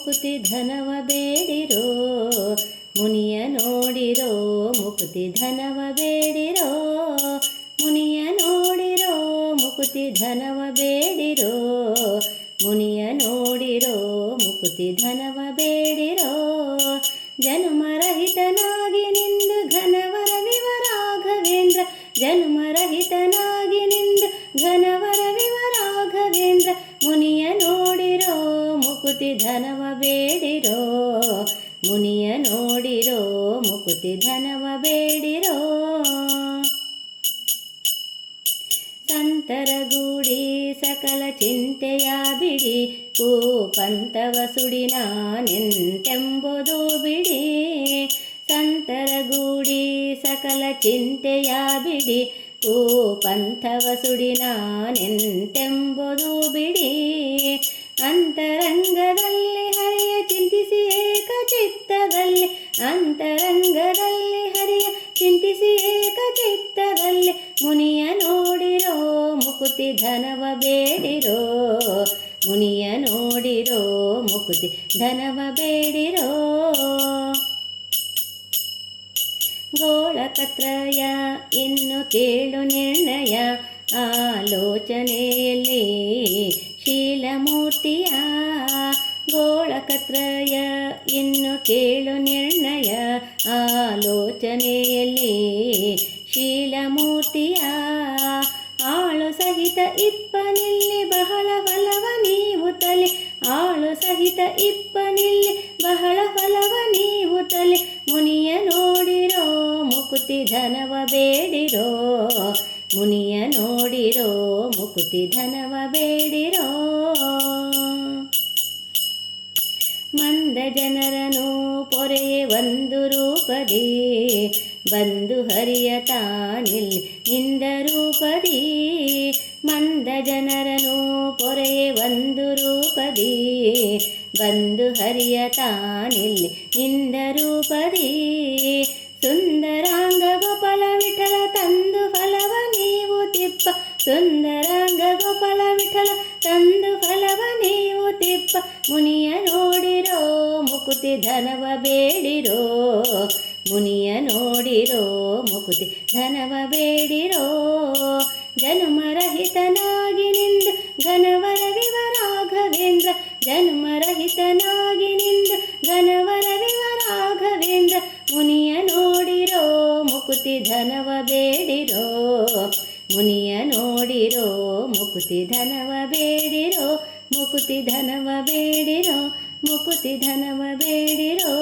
ಮುಕುತಿ ಧನವ ಬೇಡಿರೋ, ಮುನಿಯ ನೋಡಿರೋ ಮುಕುತಿ ಧನವ ಬೇಡಿರೋ, ಮುನಿಯ ನೋಡಿರೋ ಮುಕುತಿ ಧನವ ಬೇಡಿರೋ, ಮುನಿಯ ನೋಡಿರೋ ಮುಕುತಿ ಧನವ ಬೇಡಿರೋ. ಜನುಮರಹಿತನಾಗಿ ನಿಂದು ಘನವರ ವಿವರಾಘವೇಂದ್ರ, ಜನುಮರಹಿತನಾಗಿ ನಿಂದು ಘನವರ ವಿವರಾಘವೇಂದ್ರ, ಮುನಿಯ ನೋಡಿರೋ ಮುಕುತಿ ಧನವ ಬೇಡಿರೋ, ಮುನಿಯ ನೋಡಿರೋ ಮುಕುತಿ ಧನವ ಬೇಡಿರೋ. ಸಂತರಗೂಡಿ ಸಕಲ ಚಿಂತೆಯ ಬಿಡಿ, ಕೂಪಂತವ ಸುಡಿ ನಾನೆಂತೆಂಬುದು ಬಿಡಿ. ಸಂತರಗೂಡಿ ಸಕಲ ಚಿಂತೆಯ ಬಿಡಿ, ಕೂಪಂಥವ ಸುಡಿ ನಾನೆಂತೆಂಬುದು ಬಿಡಿ. ಅಂತರಂಗದಲ್ಲಿ ಹರಿಯ ಚಿಂತಿಸಿ ಏಕಚಿತ್ತದಲ್ಲಿ, ಅಂತರಂಗದಲ್ಲಿ ಹರಿಯ ಚಿಂತಿಸಿ ಏಕಚಿತ್ತದಲ್ಲಿ, ಮುನಿಯ ನೋಡಿರೋ ಮುಕುತಿ ಧನವ ಬೇಡಿರೋ, ಮುನಿಯ ನೋಡಿರೋ ಮುಕುತಿ ಧನವ ಬೇಡಿರೋ. ಗೋಳಕತ್ರಯ ಇನ್ನು ಕೇಳು ನಿರ್ಣಯ, ಆಲೋಚನೆಯಲ್ಲಿ ಶೀಲಮೂರ್ತಿಯ. ಗೋಳಕತ್ರಯ ಇನ್ನು ಕೇಳು ನಿರ್ಣಯ, ಆಲೋಚನೆಯಲ್ಲಿ ಶೀಲಮೂರ್ತಿಯ. ಆಳು ಸಹಿತ ಇಪ್ಪನಿಲ್ಲಿ ಬಹಳ ಫಲವ ನೀವು ತಲೆ, ಆಳು ಸಹಿತ ಇಪ್ಪನಿಲ್ಲಿ ಬಹಳ ಫಲವ ನೀವು ತಲೆ, ಮುನಿಯ ನೋಡಿರೋ ಮುಕುತಿ ಧನವ ಬೇಡಿರೋ, ಮುನಿಯ ನೋಡಿರೋ ಮುಕುತಿ ಧನವ ಬೇಡಿರೋ. ಮಂದ ಜನರನು ಪೊರೆಯೇ ಒಂದು ರೂಪದಿ, ಬಂದು ಹರಿಯ ತಾನಿಲ್ಲಿ ನಿಂದ ರೂಪದಿ. ಮಂದ ಜನರನು ಪೊರೆಯೇ ಒಂದು ರೂಪದಿ, ಬಂದು ಹರಿಯ ತಾನಿಲ್ಲಿ ನಿಂದ ರೂಪದಿ. ಸುಂದರಾಂಗ ಗೋಪಾಲ ವಿಠಲ ತಂದು ಫಲವ ನೀವು ತಿಪ್ಪ, ಸುಂದರಾಂಗ ಗೋಪಾಲ ವಿಠಲ ತಂದು ಫಲವ ನೀವು ತಿಪ್ಪ, ಮುನಿಯ ನೋಡಿರೋ ಮುಕುತಿ ಧನವ ಬೇಡಿರೋ, ಮುನಿಯ ನೋಡಿರೋ ಮುಕುತಿ ಧನವ ಬೇಡಿರೋ. ಜನುಮರಹಿತನಾಗಿ ನಿಂದು ಘನವರ ವಿವರಾಘವೇಂದ್ರ, ಜನುಮರಹಿತನಾಗಿ ನಿಂದು ಘನವರ ವಿವರಾಘವೇಂದ್ರ, ಮುನಿಯ ನೋಡಿರೋ ಮುಕುತಿ ಧನವ ಬೇಡಿರೋ, ಮುನಿಯ ನೋಡಿರೋ ಮುಕುತಿ ಧನವ ಬೇಡಿರೋ, ಮುಕುತಿ ಧನವ ಬೇಡಿರೋ, ಮುಕುತಿ ಧನವ ಬೇಡಿರೋ.